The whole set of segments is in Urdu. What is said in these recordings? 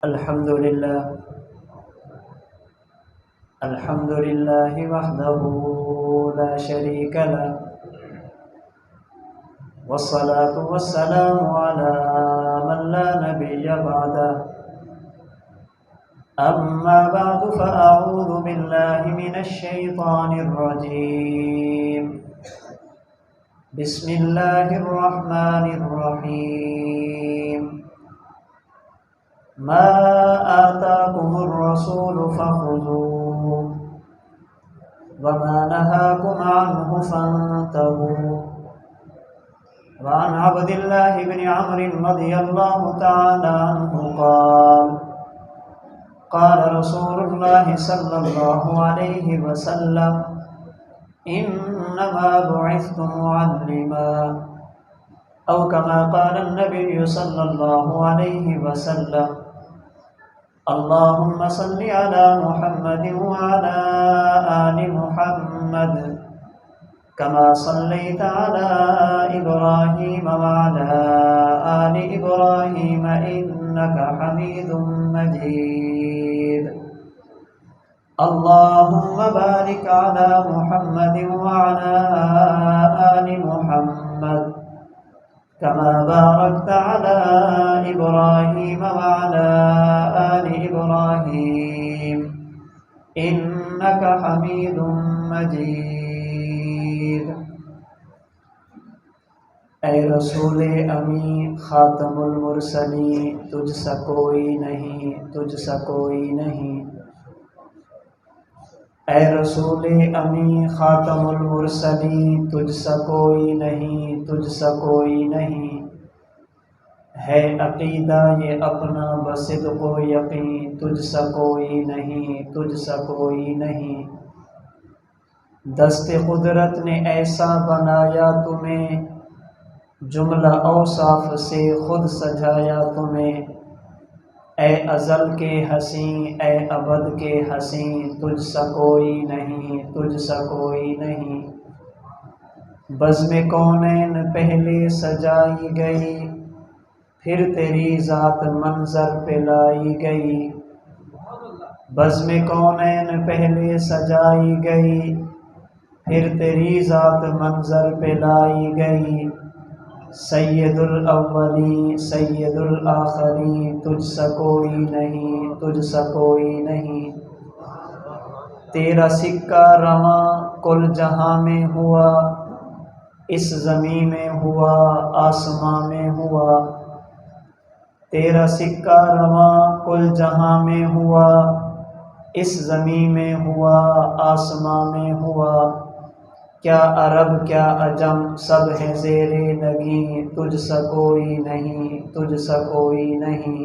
الحمد لله وحده لا شريك له، والصلاة والسلام على من لا نبي بعده. أما بعد فأعوذ بالله من الشيطان الرجيم. بسم الله الرحمن الرحيم. ما آتاكم الرسول فخذوه وما نهاكم عنه فانتهوا. وعن عبد الله بن عمرو رضي الله تعالى عنه قال قال رسول الله صلى الله عليه وسلم: إنما بعثت معلما، أو كما قال النبي صلى الله عليه وسلم. اللهم صل على محمد وعلى آل محمد كما صليت على إبراهيم وعلى آل إبراهيم إنك حميد مجيد. اللهم بارك على محمد وعلى آل محمد كما باركت على إبراهيم وعلى آل إبراهيم إنك حميد مجيد. اے رسول امی خاتم المرسلین، تجھ سا کوئی نہیں، تجھ سا کوئی نہیں. اے رسول امی خاتم المرسلین، تجھ سا کوئی نہیں، تجھ سا کوئی نہیں. ہے عقیدہ یہ اپنا بصدق و یقین، تجھ سا کوئی نہیں، تجھ سا کوئی نہیں. دست قدرت نے ایسا بنایا تمہیں، جملہ اوصاف سے خود سجایا تمہیں. اے ازل کے حسین، اے ابد کے حسین، تجھ سا کوئی نہیں، تجھ سا کوئی نہیں. بزم کونین پہلے سجائی گئی، پھر تیری ذات منظر پہ لائی گئی. بزم کونین پہلے سجائی گئی، پھر تیری ذات منظر پہ لائی گئی. سید الاولین سید الآخرین، تجھ سا کوئی نہیں، تجھ سا کوئی نہیں. تیرا سکہ رواں کل جہاں میں ہوا، اس زمین میں ہوا، آسماں میں ہوا. تیرا سکہ رواں کل جہاں میں ہوا، اس زمین میں ہوا، آسماں میں ہوا. کیا عرب کیا عجم سب ہیں زیر نگیں، تجھ سا کوئی نہیں، تجھ سا کوئی نہیں.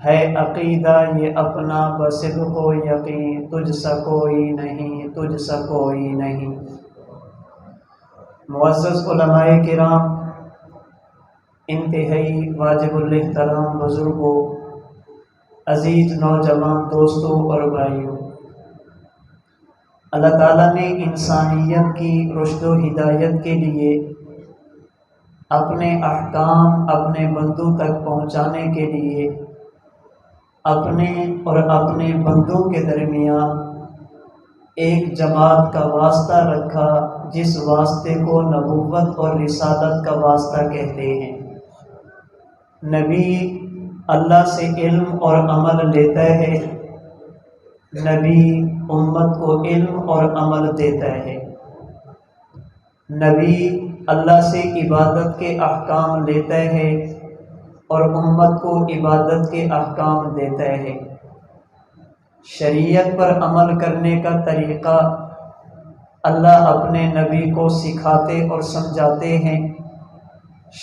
ہے عقیدہ یہ اپنا بصدق و یقین، تجھ سا کوئی نہیں، تجھ سا کوئی نہیں. معزز علماء کرام، انتہائی واجب الاحترام بزرگوں، عزیز نوجوان دوستوں اور بھائیوں، اللہ تعالیٰ نے انسانیت کی رشد و ہدایت کے لیے اپنے احکام اپنے بندوں تک پہنچانے کے لیے اپنے اور اپنے بندوں کے درمیان ایک جماعت کا واسطہ رکھا، جس واسطے کو نبوت اور رسالت کا واسطہ کہتے ہیں. نبی اللہ سے علم اور عمل لیتا ہے، نبی امت کو علم اور عمل دیتا ہے. نبی اللہ سے عبادت کے احکام لیتا ہے اور امت کو عبادت کے احکام دیتا ہے. شریعت پر عمل کرنے کا طریقہ اللہ اپنے نبی کو سکھاتے اور سمجھاتے ہیں.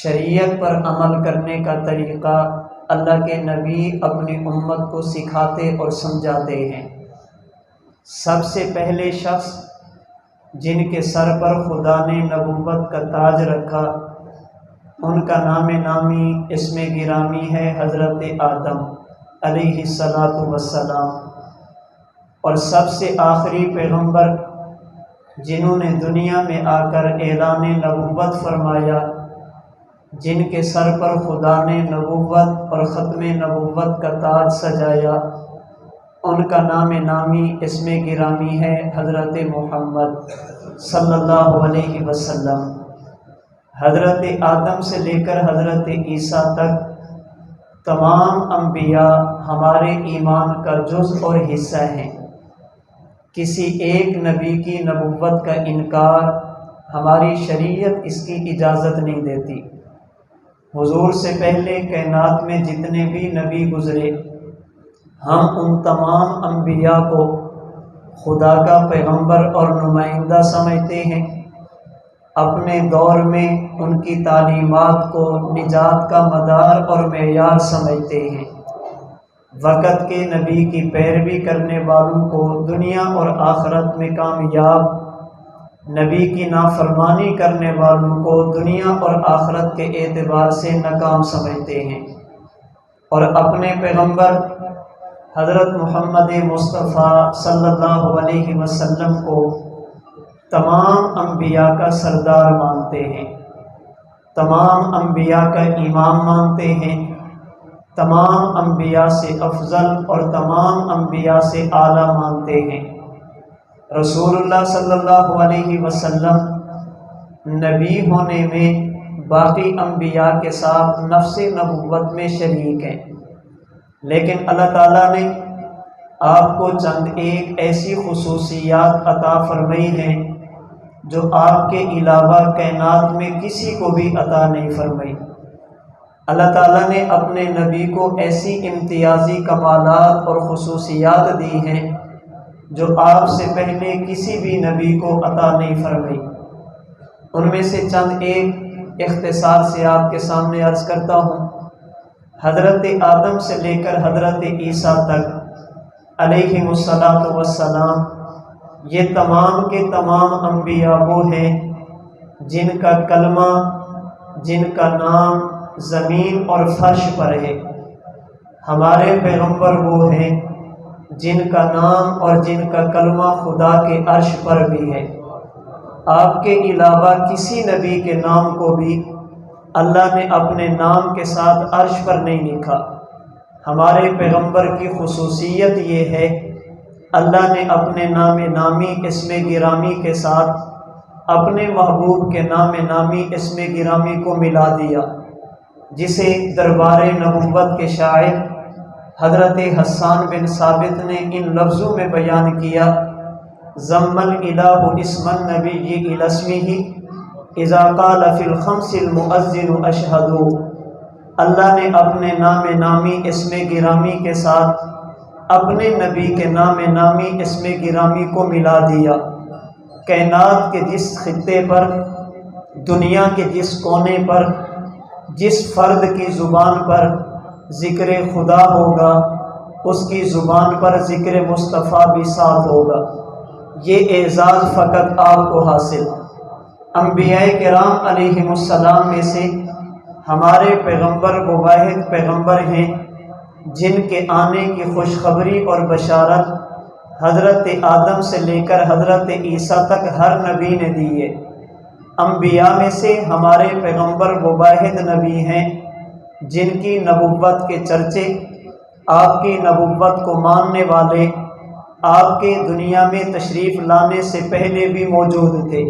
شریعت پر عمل کرنے کا طریقہ اللہ کے نبی اپنی امت کو سکھاتے اور سمجھاتے ہیں. سب سے پہلے شخص جن کے سر پر خدا نے نبوت کا تاج رکھا، ان کا نام نامی اسم گرامی ہے حضرت آدم علیہ السلام. اور سب سے آخری پیغمبر جنہوں نے دنیا میں آ کر اعلان نبوت فرمایا، جن کے سر پر خدا نے نبوت اور ختم نبوت کا تاج سجایا، ان کا نام نامی اسم گرامی ہے حضرت محمد صلی اللہ علیہ وسلم۔ حضرت آدم سے لے کر حضرت عیسیٰ تک تمام انبیاء ہمارے ایمان کا جز اور حصہ ہیں۔ کسی ایک نبی کی نبوت کا انکار ہماری شریعت اس کی اجازت نہیں دیتی۔ حضور سے پہلے کائنات میں جتنے بھی نبی گزرے، ہم ان تمام انبیاء کو خدا کا پیغمبر اور نمائندہ سمجھتے ہیں۔ اپنے دور میں ان کی تعلیمات کو نجات کا مدار اور معیار سمجھتے ہیں۔ وقت کے نبی کی پیروی کرنے والوں کو دنیا اور آخرت میں کامیاب، نبی کی نافرمانی کرنے والوں کو دنیا اور آخرت کے اعتبار سے ناکام سمجھتے ہیں، اور اپنے پیغمبر حضرت محمد مصطفیٰ صلی اللہ علیہ وسلم کو تمام انبیاء کا سردار مانتے ہیں، تمام انبیاء کا امام مانتے ہیں، تمام انبیاء سے افضل اور تمام انبیاء سے اعلیٰ مانتے ہیں۔ رسول اللہ صلی اللہ علیہ وسلم نبی ہونے میں باقی انبیاء کے ساتھ نفس نبوت میں شریک ہیں، لیکن اللہ تعالیٰ نے آپ کو چند ایک ایسی خصوصیات عطا فرمائی ہیں جو آپ کے علاوہ کائنات میں کسی کو بھی عطا نہیں فرمائی۔ اللہ تعالیٰ نے اپنے نبی کو ایسی امتیازی کمالات اور خصوصیات دی ہیں جو آپ سے پہلے کسی بھی نبی کو عطا نہیں فرمائی۔ ان میں سے چند ایک اختصار سے آپ کے سامنے عرض کرتا ہوں۔ حضرت آدم سے لے کر حضرت عیسیٰ تک علیہ السلام، یہ تمام کے تمام انبیاء وہ ہیں جن کا کلمہ، جن کا نام زمین اور فرش پر ہے۔ ہمارے پیغمبر وہ ہیں جن کا نام اور جن کا کلمہ خدا کے عرش پر بھی ہے۔ آپ کے علاوہ کسی نبی کے نام کو بھی اللہ نے اپنے نام کے ساتھ عرش پر نہیں لکھا۔ ہمارے پیغمبر کی خصوصیت یہ ہے، اللہ نے اپنے نام نامی اسم گرامی کے ساتھ اپنے محبوب کے نام نامی اسم گرامی کو ملا دیا، جسے دربار نبوت کے شاعر حضرت حسان بن ثابت نے ان لفظوں میں بیان کیا: ضم الالہ اسم النبی الی اسمہ اذا قال فی الخمس المؤذن اشہد۔ اللہ نے اپنے نام نامی اسم گرامی کے ساتھ اپنے نبی کے نام نامی اسم گرامی کو ملا دیا۔ کائنات کے جس خطے پر، دنیا کے جس کونے پر، جس فرد کی زبان پر ذکر خدا ہوگا، اس کی زبان پر ذکر مصطفیٰ بھی ساتھ ہوگا۔ یہ اعزاز فقط آپ کو حاصل۔ انبیاء کرام علیہم السلام میں سے ہمارے پیغمبر وہ واحد پیغمبر ہیں جن کے آنے کی خوشخبری اور بشارت حضرت آدم سے لے کر حضرت عیسیٰ تک ہر نبی نے دی ہے۔ انبیاء میں سے ہمارے پیغمبر وہ واحد نبی ہیں جن کی نبوت کے چرچے، آپ کی نبوت کو ماننے والے آپ کے دنیا میں تشریف لانے سے پہلے بھی موجود تھے۔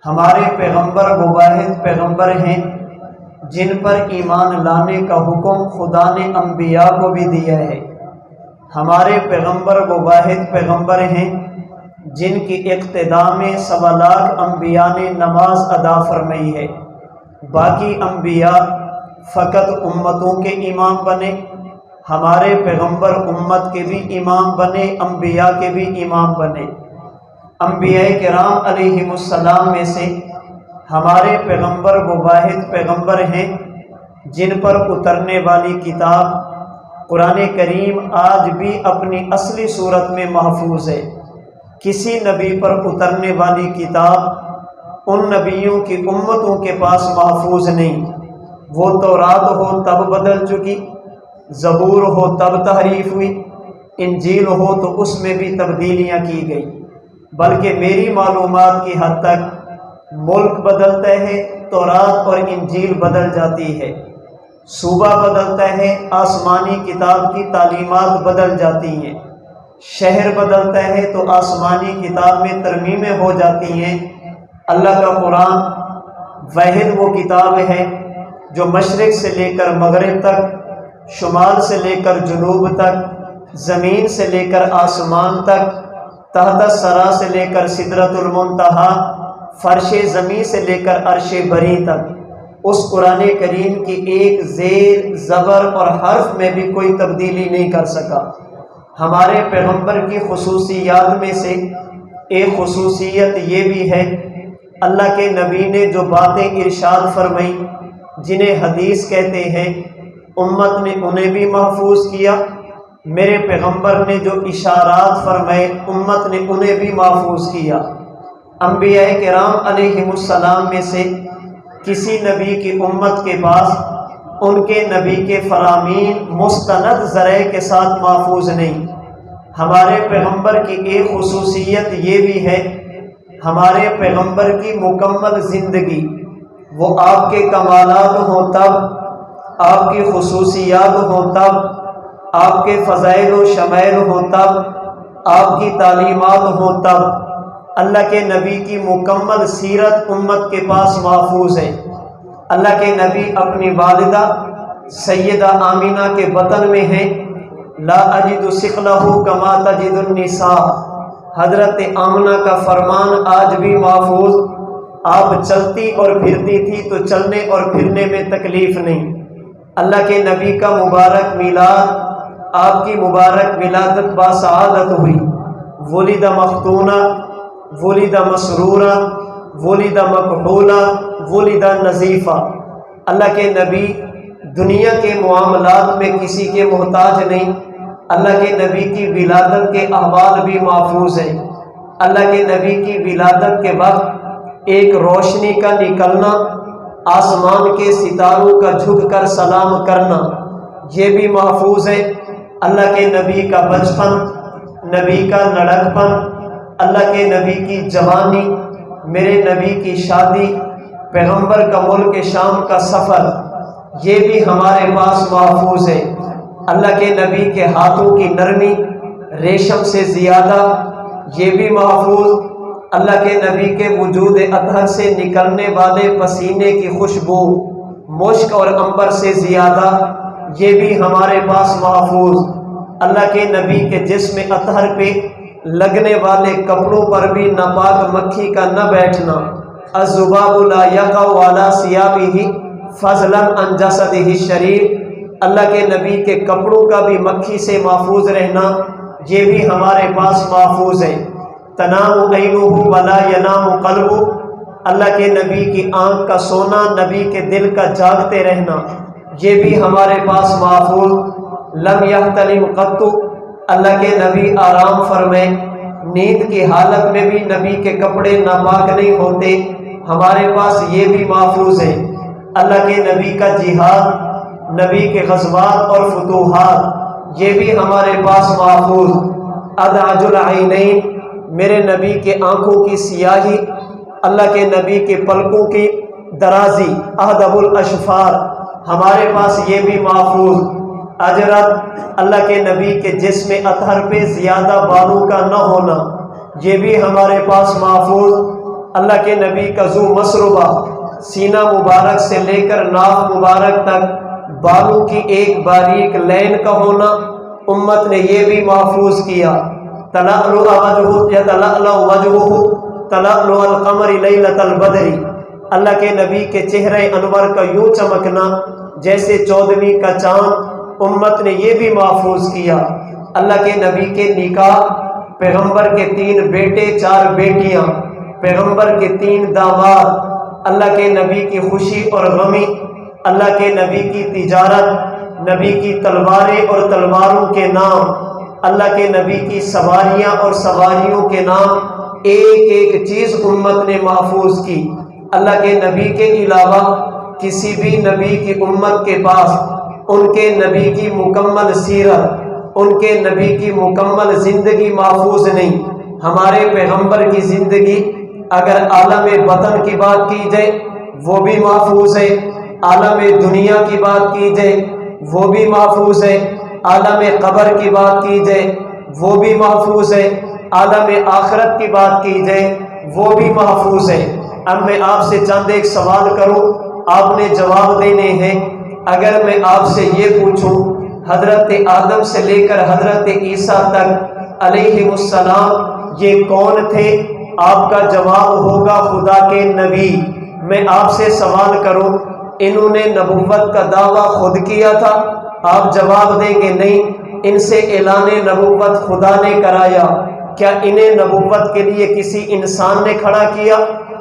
ہمارے پیغمبر وہ واحد پیغمبر ہیں جن پر ایمان لانے کا حکم خدا نے انبیاء کو بھی دیا ہے۔ ہمارے پیغمبر وہ واحد پیغمبر ہیں جن کی اقتداء میں 1.25 لاکھ انبیاء نے نماز ادا فرمائی ہے۔ باقی انبیاء فقط امتوں کے امام بنے، ہمارے پیغمبر امت کے بھی امام بنے، انبیاء کے بھی امام بنے۔ انبیاء کرام علیہم السلام میں سے ہمارے پیغمبر وہ واحد پیغمبر ہیں جن پر اترنے والی کتاب قرآن کریم آج بھی اپنی اصلی صورت میں محفوظ ہے۔ کسی نبی پر اترنے والی کتاب ان نبیوں کی امتوں کے پاس محفوظ نہیں۔ وہ تورات ہو تب بدل چکی، زبور ہو تب تحریف ہوئی، انجیل ہو تو اس میں بھی تبدیلیاں کی گئی، بلکہ میری معلومات کی حد تک ملک بدلتا ہے، تورات اور انجیل بدل جاتی ہے، صوبہ بدلتا ہے، آسمانی کتاب کی تعلیمات بدل جاتی ہیں، شہر بدلتا ہے تو آسمانی کتاب میں ترمیمیں ہو جاتی ہیں۔ اللہ کا قرآن واحد وہ کتاب ہے جو مشرق سے لے کر مغرب تک، شمال سے لے کر جنوب تک، زمین سے لے کر آسمان تک، تحت الثری سے لے کر سدرۃ المنتہا، فرش زمین سے لے کر عرش بری تک، اس قرآن کریم کی ایک زیر زبر اور حرف میں بھی کوئی تبدیلی نہیں کر سکا۔ ہمارے پیغمبر کی خصوصیات میں سے ایک خصوصیت یہ بھی ہے، اللہ کے نبی نے جو باتیں ارشاد فرمائی جنہیں حدیث کہتے ہیں، امت نے انہیں بھی محفوظ کیا۔ میرے پیغمبر نے جو اشارات فرمائے، امت نے انہیں بھی محفوظ کیا۔ انبیاء کرام علیہم السلام میں سے کسی نبی کی امت کے پاس ان کے نبی کے فرامین مستند ذرائع کے ساتھ محفوظ نہیں۔ ہمارے پیغمبر کی ایک خصوصیت یہ بھی ہے، ہمارے پیغمبر کی مکمل زندگی، وہ آپ کے کمالات ہوں تب، آپ کی خصوصیات ہوں تب، آپ کے فضائل و شمائل ہوں تب، آپ کی تعلیمات ہوں تب، اللہ کے نبی کی مکمل سیرت امت کے پاس محفوظ ہے۔ اللہ کے نبی اپنی والدہ سیدہ آمینہ کے بطن میں ہیں، لا اجد ثقلہ کما تجد النساء، حضرت آمنہ کا فرمان آج بھی محفوظ، آپ چلتی اور پھرتی تھی تو چلنے اور پھرنے میں تکلیف نہیں۔ اللہ کے نبی کا مبارک میلاد، آپ کی مبارک ولادت باسعادت ہوئی، ولد مختونہ، ولد مسرورہ، ولد مکحولہ، ولد نظیفہ۔ اللہ کے نبی دنیا کے معاملات میں کسی کے محتاج نہیں۔ اللہ کے نبی کی ولادت کے احوال بھی محفوظ ہیں۔ اللہ کے نبی کی ولادت کے وقت ایک روشنی کا نکلنا، آسمان کے ستاروں کا جھک کر سلام کرنا، یہ بھی محفوظ ہے۔ اللہ کے نبی کا بچپن، نبی کا لڑکپن، اللہ کے نبی کی جوانی، میرے نبی کی شادی، پیغمبر کا ملک شام کا سفر، یہ بھی ہمارے پاس محفوظ ہے۔ اللہ کے نبی کے ہاتھوں کی نرمی ریشم سے زیادہ، یہ بھی محفوظ۔ اللہ کے نبی کے وجود اطہر سے نکلنے والے پسینے کی خوشبو مشک اور عنبر سے زیادہ، یہ بھی ہمارے پاس محفوظ۔ اللہ کے نبی کے جسم اطہر پہ لگنے والے کپڑوں پر بھی ناپاک مکھی کا نہ بیٹھنا، الذباب لا یقع علی ثیابہ فضلا عن جسدہ الشریف، اللہ کے نبی کے کپڑوں کا بھی مکھی سے محفوظ رہنا، یہ بھی ہمارے پاس محفوظ ہے۔ تنام عینہ ولا ینام قلبہ، اللہ کے نبی کی آنکھ کا سونا، نبی کے دل کا جاگتے رہنا، یہ بھی ہمارے پاس محفوظ۔ لم یحتلم قط، اللہ کے نبی آرام فرمائے، نیند کی حالت میں بھی نبی کے کپڑے ناپاک نہیں ہوتے، ہمارے پاس یہ بھی محفوظ ہے۔ اللہ کے نبی کا جہاد، نبی کے غزوات اور فتوحات، یہ بھی ہمارے پاس محفوظ۔ ادعج العینین، میرے نبی کے آنکھوں کی سیاہی، اللہ کے نبی کے پلکوں کی درازی، اہدب الاشفار، ہمارے پاس یہ بھی محفوظ۔ اجرت، اللہ کے نبی کے جسم اطہر پہ زیادہ بالوں کا نہ ہونا، یہ بھی ہمارے پاس محفوظ۔ اللہ کے نبی کا ذو مسربہ، سینہ مبارک سے لے کر ناف مبارک تک بالوں کی ایک باریک لین کا ہونا، امت نے یہ بھی محفوظ کیا۔ تلألؤ وجهه يتلألؤ وجهه تلألؤ القمر ليلة البدر، اللہ کے نبی کے چہرے انور کا یوں چمکنا جیسے 14ویں کا چاند، امت نے یہ بھی محفوظ کیا۔ اللہ کے نبی کے نکاح، پیغمبر کے 3 بیٹے 4 بیٹیاں، پیغمبر کے 3 داماد، اللہ کے نبی کی خوشی اور غمی، اللہ کے نبی کی تجارت، نبی کی تلواریں اور تلواروں کے نام، اللہ کے نبی کی سواریاں اور سواریوں کے نام، ایک ایک چیز امت نے محفوظ کی۔ اللہ کے نبی کے علاوہ کسی بھی نبی کی امت کے پاس ان کے نبی کی مکمل سیرت، ان کے نبی کی مکمل زندگی محفوظ نہیں۔ ہمارے پیغمبر کی زندگی اگر عالم باطن کی بات کی جائے، وہ بھی محفوظ ہے، عالم دنیا کی بات کی جائے وہ بھی محفوظ ہے، عالم قبر کی بات کی جائے وہ بھی محفوظ ہے، عالم آخرت کی بات کی جائے وہ بھی محفوظ ہے۔ اب میں آپ سے چند ایک سوال کروں، آپ نے جواب دینے ہیں۔ اگر میں آپ سے یہ پوچھوں حضرت آدم سے لے کر حضرت عیسیٰ تک علیہ السلام یہ کون تھے؟ آپ کا جواب ہوگا خدا کے نبی۔ میں آپ سے سوال کروں انہوں نے نبوت کا دعویٰ خود کیا تھا؟ آپ جواب دیں گے نہیں، ان سے اعلان نبوت خدا نے کرایا۔ کیا انہیں نبوت کے لیے کسی انسان نے کھڑا کیا؟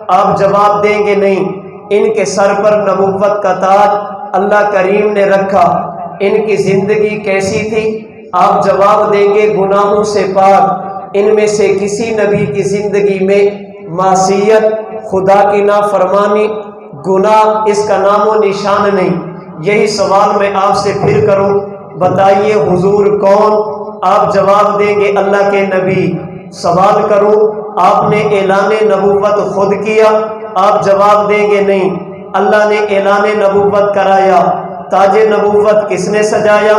آپ جواب دیں گے نہیں، ان کے سر پر نبوت کا تاج اللہ کریم نے رکھا۔ ان کی زندگی کیسی تھی؟ آپ جواب دیں گے گناہوں سے پاک۔ ان میں سے کسی نبی کی زندگی میں معصیت، خدا کی نافرمانی، گناہ اس کا نام و نشان نہیں۔ یہی سوال میں آپ سے پھر کروں، بتائیے حضور کون؟ آپ جواب دیں گے اللہ کے نبی۔ سوال کروں آپ نے اعلان نبوت خود کیا؟ آپ جواب دیں گے نہیں، اللہ نے اعلان نبوت کرایا۔ تاج نبوت کس نے سجایا؟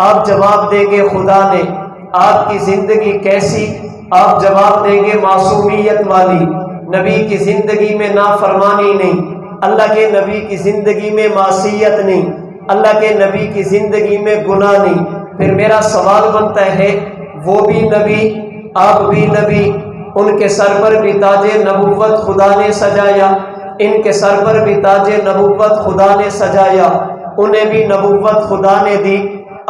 آپ جواب دیں گے خدا نے۔ آپ کی زندگی کیسی؟ آپ جواب دیں گے معصومیت والی۔ نبی کی زندگی میں نافرمانی نہیں، اللہ کے نبی کی زندگی میں معصیت نہیں، اللہ کے نبی کی زندگی میں گناہ نہیں۔ پھر میرا سوال بنتا ہے وہ بھی نبی آپ بھی نبی، ان کے سر پر بھی تاج نبوت خدا نے سجایا، ان کے سر پر بھی تاج نبوت خدا نے سجایا، انہیں بھی نبوت خدا نے دی،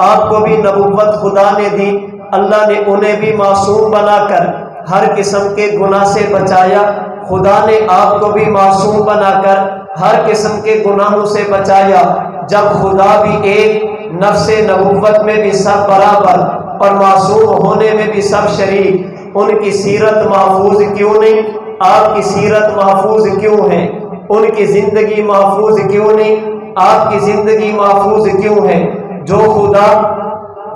آپ کو بھی نبوت خدا نے دی۔ اللہ نے انہیں بھی معصوم بنا کر ہر قسم کے گناہ سے بچایا۔ خدا نے آپ کو بھی معصوم بنا کر ہر قسم کے گناہوں سے بچایا۔ جب خدا بھی ایک، نفس نبوت میں بھی سب برابر اور معصوم ہونے میں بھی سب شریک، ان کی سیرت محفوظ کیوں نہیں؟ آپ کی سیرت محفوظ کیوں ہے؟ ان کی زندگی محفوظ کیوں نہیں؟ آپ کی زندگی محفوظ کیوں ہے؟ جو خدا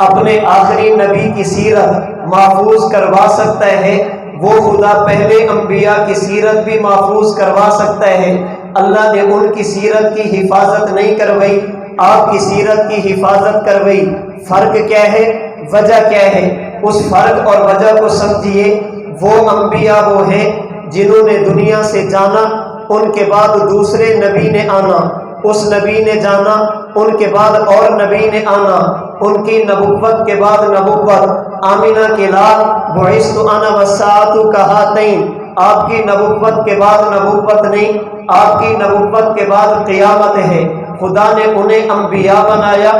اپنے آخری نبی کی سیرت محفوظ کروا سکتا ہے وہ خدا پہلے انبیاء کی سیرت بھی محفوظ کروا سکتا ہے۔ اللہ نے ان کی سیرت کی حفاظت نہیں کروائی، آپ کی سیرت کی حفاظت کروائی۔ فرق کیا ہے؟ وجہ کیا ہے؟ اس فرق اور وجہ کو سمجھیے۔ وہ انبیاء وہ ہیں جنہوں نے دنیا سے جانا، ان کے بعد دوسرے نبی نے آنا، اس نبی نے جانا، ان کے بعد اور نبی نے آنا، ان کی نبوت کے بعد نبوت۔ آمینہ کے لال بعثت انا والساعۃ کہاتین، آپ کی نبوت کے بعد نبوت نہیں، آپ کی نبوت کے بعد قیامت ہے۔ خدا نے انہیں انبیاء بنایا،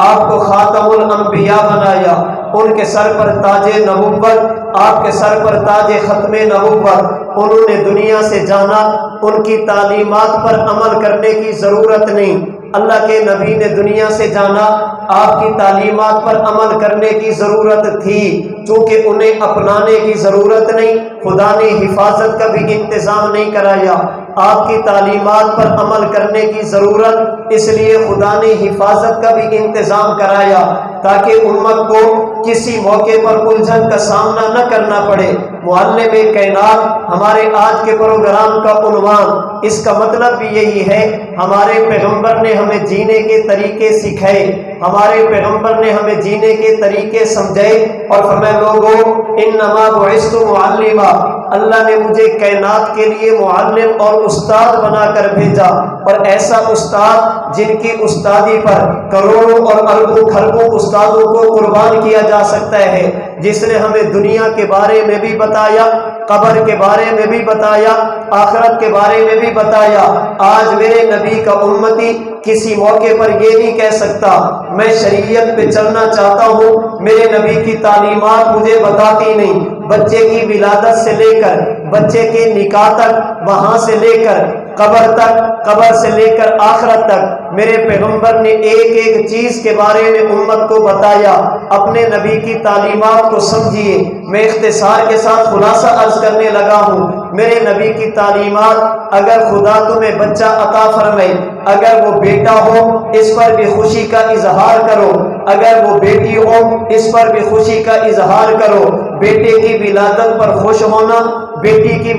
آپ کو خاتم الانبیاء بنایا، ان کے سر پر تاج نبوت، آپ کے سر پر تاج ختم نبوت۔ انہوں نے دنیا سے جانا، ان کی تعلیمات پر عمل کرنے کی ضرورت نہیں۔ اللہ کے نبی نے دنیا سے جانا، آپ کی تعلیمات پر عمل کرنے کی ضرورت تھی، چونکہ انہیں اپنانے کی ضرورت نہیں۔ خدا نے حفاظت کا بھی انتظام نہیں کرایا، آپ کی تعلیمات پر عمل کرنے کی ضرورت، اس لیے خدا نے حفاظت کا بھی انتظام کرایا تاکہ امت کو کسی موقع پر الجھن کا سامنا نہ کرنا پڑے۔ معلم کائنات ہمارے آج کے پروگرام کا عنوان، اس کا مطلب بھی یہی ہے، ہمارے پیغمبر نے ہمیں جینے کے طریقے سکھائے، ہمارے پیغمبر نے ہمیں جینے کے طریقے سمجھائے اور فرمایا لوگوں انما بعثت معلما، اللہ نے مجھے کائنات کے لیے معلم اور استاد بنا کر بھیجا، اور ایسا استاد جن کی استادی پر کروڑوں اور اربوں کھربوں استادوں کو قربان کیا جا سکتا ہے، جس نے ہمیں دنیا کے بارے میں بھی بتایا، قبر کے بارے میں بھی بتایا، آخرت کے بارے میں بھی بتایا۔ آج میرے نبی کا امتی کسی موقع پر یہ نہیں کہہ سکتا میں شریعت پہ چلنا چاہتا ہوں، میرے نبی کی تعلیمات مجھے بتاتی نہیں۔ بچے کی ولادت سے لے کر بچے کے نکاح تک، وہاں سے لے کر قبر تک، قبر سے لے کر آخرت تک میرے پیغمبر نے ایک ایک چیز کے بارے میں امت کو بتایا۔ اپنے نبی کی تعلیمات کو سمجھیے۔ میں اختصار کے ساتھ خلاصہ عرض کرنے لگا ہوں، میرے نبی کی تعلیمات، اگر خدا تمہیں بچہ عطا فرمائے، اگر وہ بیٹا ہو اس پر بھی خوشی کا اظہار کرو، اگر وہ بیٹی ہو اس پر بھی خوشی کا اظہار کرو۔ بیٹے کی ولادت پر خوش ہونا، بیٹی کی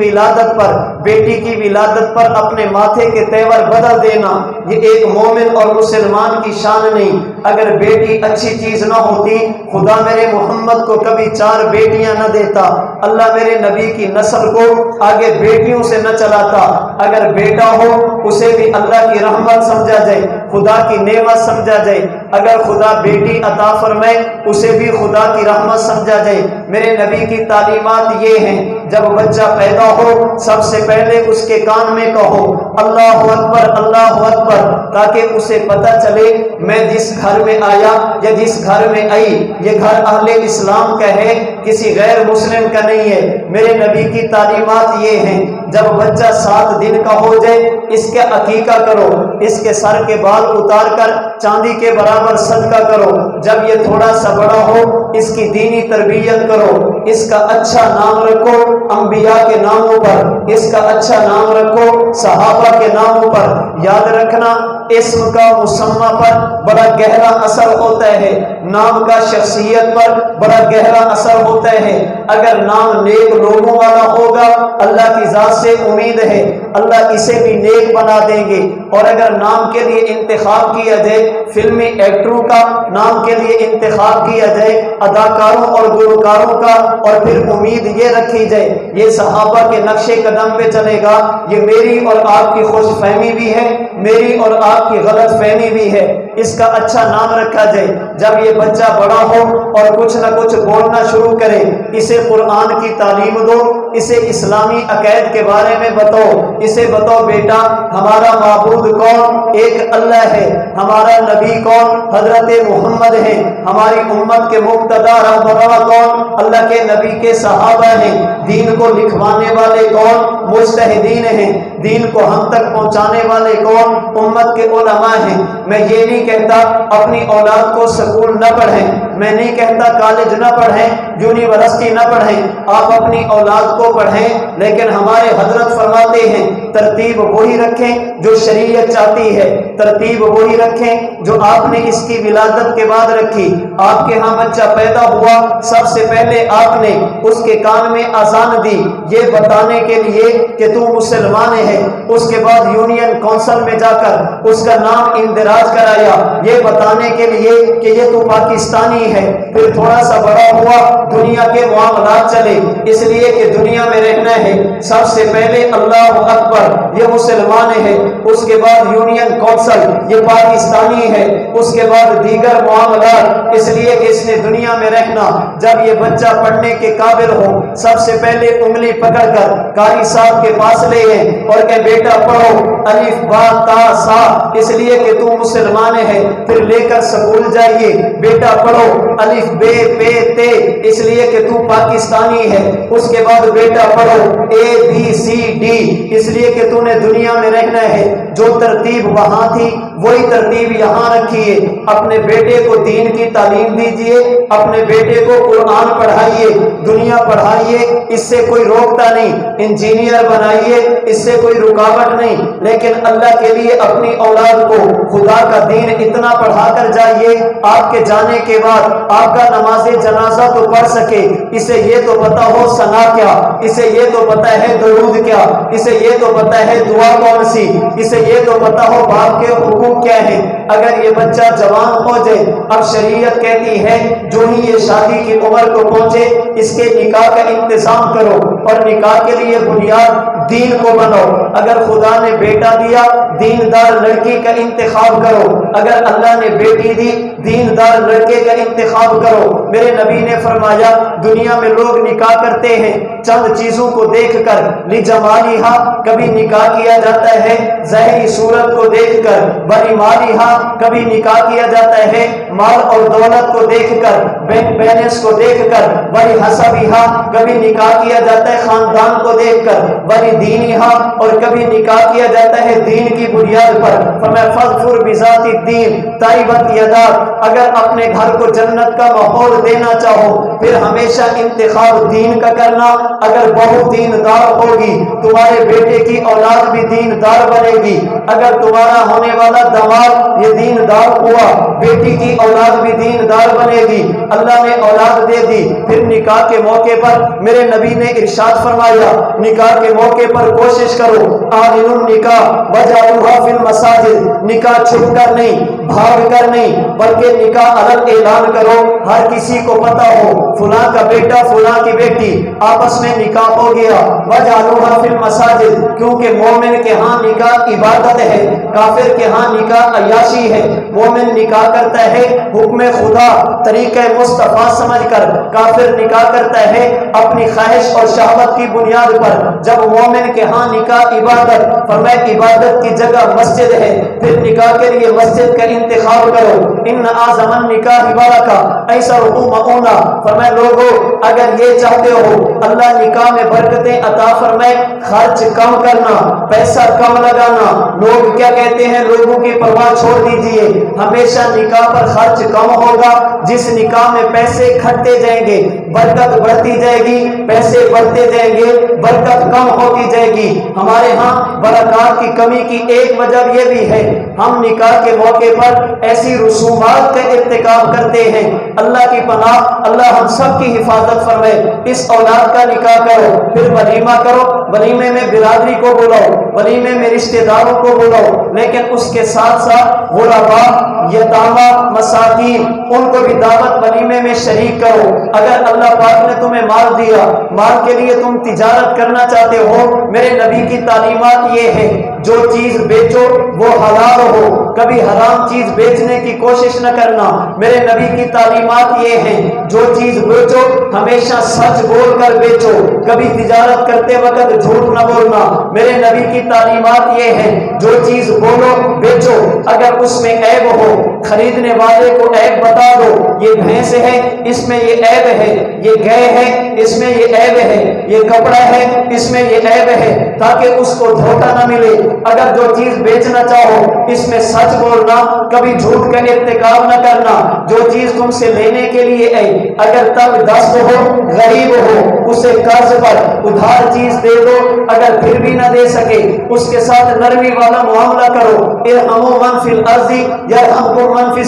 ولادت پر اپنے ماتھے کے تیور بدل دینا، یہ ایک مومن اور مسلمان کی شان نہیں۔ اگر بیٹی اچھی چیز نہ ہوتی، خدا میرے محمد کو کبھی 4 بیٹیاں نہ دیتا، اللہ میرے نبی کی نسل کو آگے بیٹیوں سے نہ چلاتا۔ اگر بیٹا ہو اسے بھی اللہ کی رحمت سمجھا جائے، خدا کی نعمت سمجھا جائے۔ اگر خدا بیٹی عطا فرمائے اسے بھی خدا کی رحمت سمجھا جائے۔ میرے نبی کی تعلیمات یہ ہیں، جب بچہ پیدا ہو سب سے پہلے اس کے کان میں کہو اللہ اکبر، تاکہ اسے پتہ چلے میں جس گھر میں آیا یا جس گھر میں آئی یہ گھر اہل اسلام کا ہے، کسی غیر مسلم کا نہیں ہے۔ میرے نبی کی تعلیمات یہ ہیں، جب بچہ 7 دن کا ہو جائے اس کا عقیقہ کرو، اس کے سر کے بال اتار کر چاندی کے برابر صدقہ کرو۔ جب یہ تھوڑا سا بڑا ہو اس کی دینی تربیت کرو، اس کا اچھا نام رکھو انبیاء کے ناموں پر، اس کا اچھا نام رکھو صحابہ کے ناموں پر۔ یاد رکھنا اسم کا مسمہ پر بڑا گہرا اثر ہوتا ہے، نام کا شخصیت پر بڑا گہرا اثر ہوتا ہے۔ اگر نام نیک لوگوں والا ہوگا اللہ کی ذات سے امید ہے اللہ اسے بھی نیک بنا دیں گے۔ اور اگر نام کے لیے انتخاب کیا جائے، فلمی ایکٹروں کا نام کے لیے انتخاب کیا جائے، اداکاروں اور گلوکاروں کا، اور پھر امید یہ رکھی جائے یہ صحابہ کے نقش قدم پہ چلے گا، یہ میری اور آپ کی خوش فہمی بھی ہے، میری اور آپ کی غلط فہمی بھی ہے، اس کا اچھا نام رکھا جائے۔ جب یہ بچہ بڑا ہو اور کچھ نہ کچھ بولنا شروع کرے، اسے قرآن کی تعلیم دو، اسے اسلامی عقائد کے بارے میں بتاؤ، اسے بتاؤ بیٹا ہمارا معبود کون؟ ایک اللہ ہے۔ ہمارا نبی کون؟ حضرت محمد ہے۔ ہماری امت کے مقتدی رہبر کون؟ اللہ کے نبی کے صحابہ ہیں۔ دین کو لکھوانے والے کون؟ مجتہدین ہیں۔ دین کو ہم تک پہنچانے والے کون؟ امت کے علماء ہیں۔ میں یہ نہیں کہتا اپنی اولاد کو سکول نہ پڑھیں، میں نہیں کہتا کالج نہ پڑھیں، یونیورسٹی نہ پڑھیں، آپ اپنی اولاد کو پڑھیں، لیکن ہمارے حضرت فرماتے ہیں ترتیب وہی رکھیں جو شریعت چاہتی ہے، ترتیب وہی رکھیں جو آپ نے اس کی ولادت کے بعد رکھی۔ آپ کے ہاں بچہ پیدا ہوا سب سے پہلے آپ نے اس کے کان میں اذان دی یہ بتانے کے لیے کہ تو مسلمان ہے، اس کے بعد یونین کونسل میں جا کر اس کا نام اندراج کرایا یہ بتانے کے لیے کہ یہ تو پاکستانی ہے۔ پھر تھوڑا سا بڑا ہوا دنیا کے معاملات چلے، اس لیے کہ دنیا میں رہنا ہے، سب سے پہلے اللہ اکبر یہ مسلمان ہے، اس کے بعد یونین کونسل یہ پاکستانی ہے، اس کے بعد دیگر معاملات، اس لیے کہ اس نے دنیا میں رہنا۔ جب یہ بچہ پڑھنے کے قابل ہو سب سے پہلے انگلی پکڑ کر قاری صاحب کے پاس لے گئے اور کہ بیٹا پڑھو الف با تا سا، اس لیے کہ تو مسلمان ہے۔ پھر لے کر سکول جائیے، بیٹا پڑھو الف بے پے تے، اس لیے کہ تو پاکستانی ہے۔ اس کے بعد بیٹا پڑھو اے بی سی ڈی، اس لیے کہ تو نے دنیا میں رہنا ہے۔ جو ترتیب وہاں تھی وہی ترتیب یہاں رکھیے۔ اپنے بیٹے کو دین کی تعلیم دیجیے، اپنے بیٹے کو قرآن پڑھائیے، دنیا پڑھائیے، اس سے کوئی روکتا نہیں، انجینئر بنائیے، اس سے کوئی رکاوٹ نہیں، لیکن اللہ کے لیے اپنی اولاد کو خدا کا دین اتنا پڑھا کر جائیے آپ کے جانے کے بعد آپ کا نماز جنازہ تو پڑھ سکے، اسے یہ تو پتا ہو ثنا کیا، اسے یہ تو پتا ہے درود کیا، اسے یہ تو پتا ہے دعا کون سی، اسے یہ تو پتا ہو باپ کے حقوق کیا ہیں۔ اگر یہ بچہ جوان ہو جائے، اب شریعت کہتی ہے جو ہی یہ شادی کی عمر کو پہنچے اس کے نکاح کا انتظام کرو، اور نکاح کے لیے بنیاد دین کو بناؤ۔ اگر خدا نے بیٹا دیا دیندار لڑکی کا انتخاب کرو، اگر اللہ نے بیٹی دی دیندار لڑکے کا انتخاب کرو۔ میرے نبی نے فرمایا دنیا میں لوگ نکاح کرتے ہیں چند چیزوں کو دیکھ کر، لجمالہا کبھی نکاح کیا جاتا ہے ظاہری صورت کو دیکھ کر، بلیمالہا کبھی نکاح کیا جاتا ہے مال اور دولت کو دیکھ کر، بینک بیلنس کو دیکھ کر، بلحسبہا کبھی نکاح کیا جاتا ہے خاندان کو دیکھ کر، بلدینہا اور کبھی نکاح کیا جاتا ہے دین کی بنیاد پر۔ فرمایا فاظفر بذات الدین تائبت یداک، اگر اپنے گھر کو جنت کا ماحول دینا چاہو ہو، پھر ہمیشہ انتخاب دین کا کرنا۔ اگر بہو دیندار ہوگی تمہارے بیٹے کی اولاد بھی دیندار بنے گی، اگر تمہارا ہونے والا داماد یہ دیندار ہوا بیٹی کی اولاد بھی دیندار بنے گی، اللہ نے اولاد دے دی۔ پھر نکاح کے موقع پر میرے نبی نے ارشاد فرمایا نکاح کے موقع پر کوشش کرو اعلنوا النکاح وجعلوها فی المساجد، نکاح چھپ کر نہیں، بھاگ کر نہیں، بلکہ نکاح الگ اعلان کرو، ہر کسی کو پتا ہو فلاں کا بیٹا فلاں کی بیٹی آپس میں نکاح ہو گیا۔ وجعلوها فی المساجد، کیونکہ مومن کے ہاں نکاح عبادت ہے، کافر کے ہاں نکاح عیاشی ہے۔ مومن نکاح کرتا ہے حکم خدا طریقہ مصطفیٰ سمجھ کر، کافر نکاح کرتا ہے اپنی خواہش اور شہوت کی بنیاد پر۔ جب مومن کے ہاں نکاح عبادت، فرمایا عبادت کی جگہ مسجد ہے، پھر نکاح کے لیے مسجد کا انتخاب کرو۔ ان اعظم النکاح برکہ ایسرہ مؤونہ، فرمایا لوگو اگر یہ چاہتے ہو اللہ نکاح میں برکتیں عطا فرمائے، خرچ کم کرنا، پیسہ کم لگانا۔ لوگ کیا کہتے ہیں، لوگوں کی پرواہ چھوڑ دیجئے، ہمیشہ نکاح پر خرچ کم ہوگا۔ جس نکاح میں پیسے کھٹتے جائیں گے برکت بڑھتی جائے گی، پیسے بڑھتے جائیں گے برکت کم ہوتی جائے گی۔ ہمارے ہاں برکات کی کمی کی ایک وجہ یہ بھی ہے، ہم نکاح کے موقع پر ایسی رسومات کا ارتکاب کرتے ہیں۔ اللہ کی پناہ، اللہ ہم سب کی حفاظت فرمائے۔ اس اولاد کا نکاح کرو، پھر ولیمہ کرو، ولیمے میں برادری کو بلاؤ، ولیمے میں رشتہ داروں کو بلاؤ، لیکن اس کے ساتھ ساتھ غرباء، یتامى، مساکین ان کو بھی دعوت ولیمے میں شریک کرو۔ اگر اللہ پاک نے تمہیں مال دیا، مال کے لیے تم تجارت کرنا چاہتے ہو، میرے نبی کی تعلیمات یہ ہے جو چیز بیچو وہ حلال ہو، کبھی حرام چیز بیچنے کی کوشش نہ کرنا۔ میرے نبی کی تعلیمات یہ ہیں جو چیز بیچو ہمیشہ سچ بول کر بیچو، کبھی تجارت کرتے وقت جھوٹ نہ بولنا۔ میرے نبی کی تعلیمات یہ ہیں جو چیز بولو بیچو اگر اس میں عیب ہو خریدنے والے کو عیب بتا دو، یہ بھینس ہے اس میں یہ عیب ہے، یہ گائے ہے اس میں یہ عیب ہے، یہ کپڑا ہے اس میں یہ عیب ہے، تاکہ اس کو دھوکہ نہ ملے۔ اگر جو چیز بیچنا چاہو اس میں سچ بولنا، کبھی جھوٹ کا ارتکاب نہ کرنا۔ جو چیز تم سے لینے کے لیے آئی اگر تب دست ہو، غریب ہو، اسے قرض پر ادھار چیز دے دو، اگر پھر بھی نہ دے سکے اس کے ساتھ نرمی والا معاملہ کرو۔ ارحموا من فی الارض یرحمکم من فی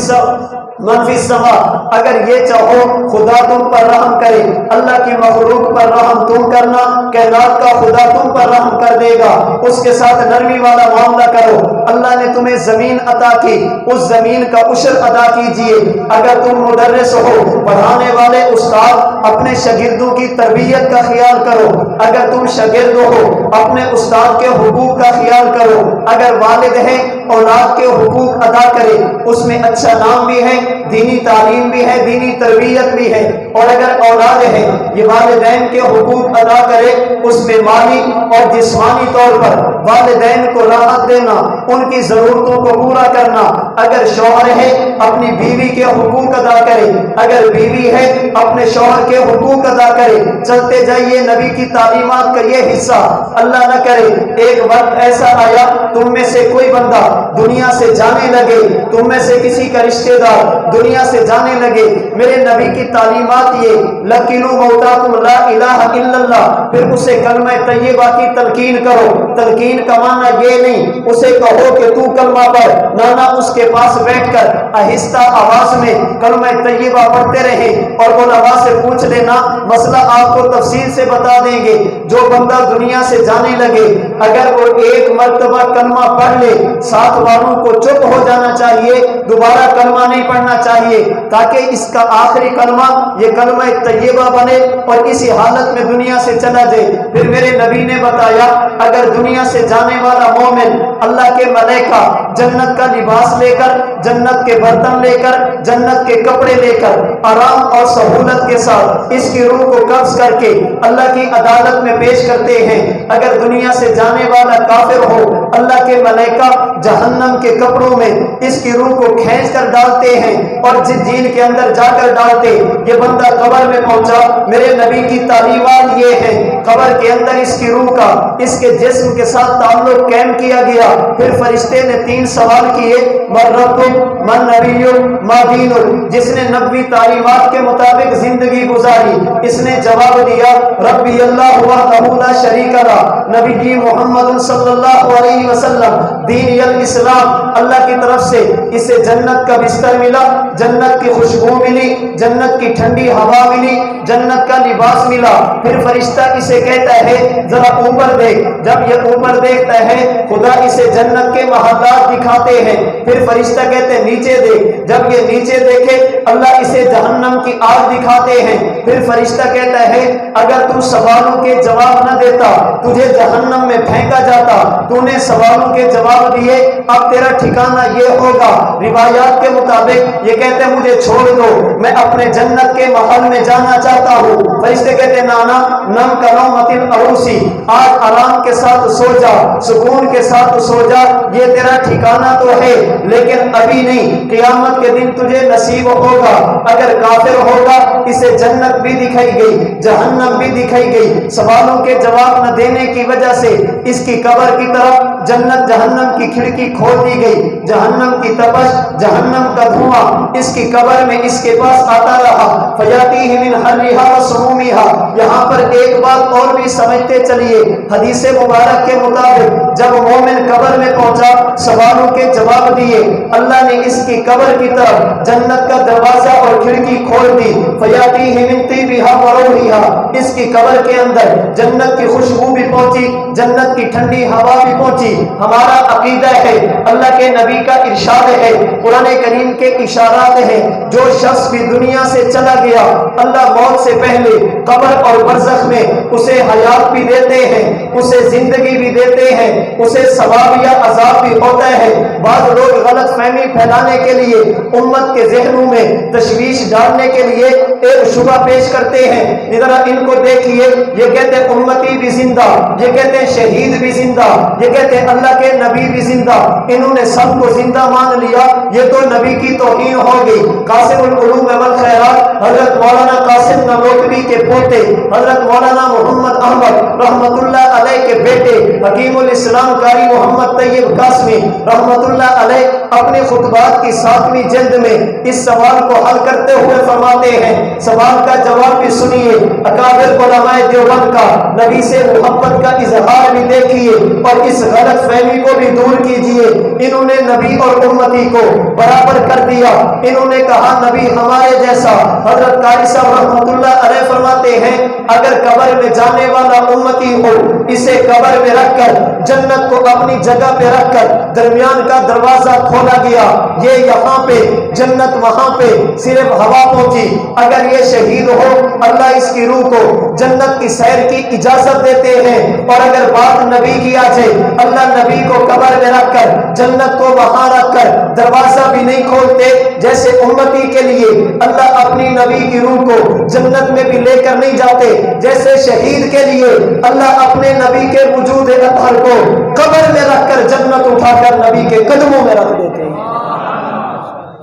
السماء، اگر یہ چاہو خدا تم پر رحم کرے، اللہ کی مخلوق پر رحم تم کرنا، کائنات کا خدا تم پر رحم کر دے گا۔ اس کے ساتھ نرمی والا معاملہ کرو۔ اللہ نے تمہیں زمین عطا کی، اس زمین کا عشر ادا کیجئے۔ اگر تم مدرس ہو، پڑھانے والے استاد، اپنے شاگردوں کی تربیت کا خیال کرو۔ اگر تم شاگرد ہو اپنے استاد کے حقوق کا خیال کرو۔ اگر والد ہے اولاد کے حقوق ادا کرے، اس میں اچھا نام بھی ہے، دینی تعلیم بھی ہے، دینی تربیت بھی ہے۔ اور اگر اولاد ہے یہ والدین کے حقوق ادا کرے، اس میں مالی اور جسمانی طور پر والدین کو راحت دینا، ان کی ضرورتوں کو پورا کرنا۔ اگر شوہر ہے اپنی بیوی کے حقوق ادا کرے، اگر بیوی ہے اپنے شوہر کے حقوق ادا کرے۔ چلتے جائیے نبی کی تعلیمات کا یہ حصہ، اللہ نہ کرے ایک وقت ایسا آیا تم میں سے کوئی بندہ دنیا سے جانے لگے، تم میں سے کسی کا رشتہ دار دنیا سے جانے لگے، میرے نبی کی تعلیمات یہ لقنوا موتاکم لا الہ الا اللہ، پھر اسے کلمہ طیبہ کی تلقین کرو۔ تلقین کا معنی یہ نہیں اسے کہو کہ تو کلمہ پڑھ، نہ اس کے پاس بیٹھ کر آہستہ آواز میں کلمہ طیبہ پڑھتے رہے اور علماء سے پوچھ لینا، مسئلہ آپ کو تفصیل سے بتا دیں گے۔ جو بندہ دنیا سے جانے لگے اگر وہ ایک مرتبہ کلمہ پڑھ لے، ساتھ والوں کو چپ ہو جانا چاہیے، دوبارہ کلمہ نہیں پڑھنا چاہیے، تاکہ اس کا آخری کلمہ یہ کلمہ طیبہ بنے اور اسی حالت میں دنیا سے چلا جائے۔ پھر میرے نبی نے بتایا اگر دنیا سے جانے والا مومن اللہ کے ملائکہ جنت کا لباس لے کر، جنت کے برتن لے کر، جنت کے کپڑے لے کر آرام اور سہولت کے ساتھ اس کی روح کو قبض کر کے اللہ کی عدالت میں پیش کرتے ہیں، اگر دنیا سے جانے والا کافر ہو اللہ کے ملائکہ جہنم کے کپڑوں میں اس کی روح کو کھینچ کر ڈالتے ہیں اور جھیل کے اندر جا کر ڈالتے۔ یہ بندہ قبر میں پہنچا، میرے نبی کی تعلیمات یہ ہیں قبر کے اندر اس کی روح کا اس کے جسم کے ساتھ تعلق قائم کیا گیا۔ پھر فرشتے نے 3 سوال کیے، من ربک، من نبیک، ما دینک۔ جس نے نبوی تعلیمات کے مطابق زندگی گزاری؟ اس نے جواب دیا ربی اللہ وحدہ لا شریک لہ، نبی جی محمد صلی اللہ علیہ وسلم دین الاسلام، اللہ کی طرف سے اسے جنت کا بستر ملا، جنت کی خوشبو ملی، جنت کی ٹھنڈی ہوا ملی، جنت کا لباس ملا۔ پھر فرشتہ اسے کہتا ہے ذرا اوپر دیکھ، جب یہ اوپر دیکھتا ہے خدا اسے جنت کے محلات دکھاتے ہیں۔ پھر فرشتہ کہتے ہیں نیچے دیکھ، جب یہ نیچے دیکھے اللہ اسے جہنم کی آگ دکھاتے ہیں۔ پھر فرشتہ کہتا ہے اگر تو سوالوں کے جواب نہ دیتا تجھے جہنم میں پھینکا جاتا، تو نے سوالوں کے جواب دیے، اب تیرا ٹھکانہ یہ ہوگا۔ روایات کے مطابق یہ کہتے ہیں مجھے چھوڑ دو، میں اپنے جنت کے محل میں جانا چاہتا ہوں۔ فرشتے کہتے ہیں نانا نم کنومت العروسی، آج آرام کے ساتھ سو جا، سکون کے ساتھ سو جا، یہ تیرا ٹھکانہ تو ہے لیکن ابھی نہیں، قیامت کے دن تجھے نصیب ہوگا۔ اگر کافر ہوگا اسے جنت بھی دکھائی گئی، جہنم بھی دکھائی گئی، سوالوں کے جواب نہ دینے کی وجہ سے اس کی قبر کی طرف جنت جہنم کی کھڑکی کھول دی گئی، جہنم کی تپش، جہنم کا دھواں اس کی قبر میں اس کے پاس آتا رہا۔ فیاتیہ من حرھا وسمومھا، یہاں پر ایک بات اور بھی سمجھتے چلیے، حدیث مبارک کے مطابق جب مومن قبر میں پہنچا سوالوں کے جواب دیے، اللہ نے اس کی قبر کی طرف جنت کا دروازہ اور کھڑکی کھول دی۔ فیاتیہ من طیبھا وروحھا، اس کی قبر کے اندر جنت کی خوشبو بھی پہنچی، جنت کی ٹھنڈی ہوا بھی پہنچی۔ ہمارا عقیدہ ہے، اللہ کے نبی کا ارشاد ہے، قرآن کریم کے اشارات ہیں، جو شخص بھی دنیا سے چلا گیا اللہ موت سے پہلے قبر اور برزخ میں اسے حیات بھی دیتے ہیں، اسے زندگی بھی دیتے ہیں، اسے ثواب یا عذاب بھی ہوتا ہے۔ بعض لوگ غلط فہمی پھیلانے کے لیے امت کے ذہنوں میں تشویش ڈالنے کے لیے ایک شبہ پیش کرتے ہیں، ذرا ان کو دیکھیے، یہ کہتے ہیں امتی بھی زندہ، یہ کہتے ہیں شہید بھی زندہ، یہ کہتے ہیں اللہ کے نبی بھی زندہ، انہوں نے سب کو زندہ مان لیا، یہ تو نبی کی توہین ہو گئی۔ قاسم العلوم والخیرات حضرت مولانا قاسم نانوتوی کے پوتے حضرت مولانا محمد احمد رحمت اللہ علیہ کے بیٹے حکیم الاسلام قاری محمد طیب قاسمی رحمت اللہ علیہ اپنے خطبات کی 7ویں جلد میں اس سوال کو حل کرتے ہوئے فرماتے ہیں، سوال کا جواب بھی سنیے، اکابر علماء دیوبند کا نبی سے محبت کا اظہار بھی دیکھیے اور اس غلط فہمی کو بھی دور کیجیے۔ انہوں نے نبی اور امتی کو برابر کر دیا، انہوں نے کہا نبی ہمارے جیسا۔ حضرت قاری صاحب رحمت اللہ علیہ فرماتے ہیں اگر قبر میں جانے والا امتی ہو، اسے قبر میں رکھ کر جنت کو اپنی جگہ پہ رکھ کر درمیان کا دروازہ کھولا گیا، یہ یہاں پہ جنت وہاں پہ صرف ہوا پہنچی۔ اگر یہ شہید ہو اللہ اس کی روح کو جنت کی سیر کی اجازت دیتے ہیں، اور اگر بات نبی کی آ جائے اللہ نبی کو قبر میں رکھ کر جنت کو وہاں رکھ کر دروازہ بھی نہیں کھولتے، جیسے امتی کے لیے اللہ اپنی نبی کی روح کو جنت میں بھی لے کر نہیں جاتے، جیسے شہید کے لیے اللہ اپنے نبی کے وجود اطہر کو قبر میں رکھ کر جنت اٹھا کر نبی کے قدموں میں رکھ دیتے ہیں۔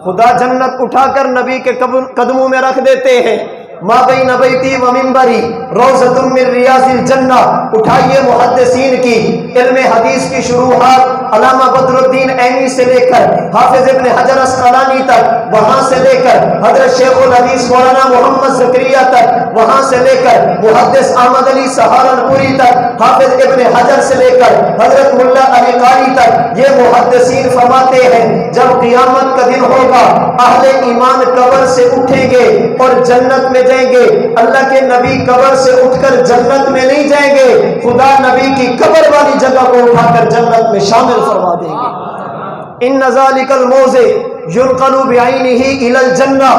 خدا جنت اٹھا کر نبی کے قدموں میں رکھ دیتے ہیں۔ ما بین بیتی و منبری روضۃ من ریاض الجنہ، اٹھائیے محدثین کی علم حدیث کی شروحات علامہ بدر الدین عینی سے لے کر حافظ ابن حجر اسقلانی تک، وہاں سے لے کر حضرت شیخ الحدیث مولانا محمد زکریا تک، وہاں سے لے کر محدث احمد علی سہارنپوری تک، حافظ ابن حجر سے لے کر حضرت ملا علی قاری تک، یہ محدثین فرماتے ہیں جب قیامت کا دن ہوگا اہل ایمان قبر سے اٹھیں گے اور جنت میں جائیں گے، اللہ کے نبی قبر سے اٹھ کر جنت میں نہیں جائیں گے، خدا نبی کی قبر والی جگہ کو اٹھا کر جنت میں شامل فرما دیں گے۔ ان ذالک الموضع ينقل بعینہ الی الجنہ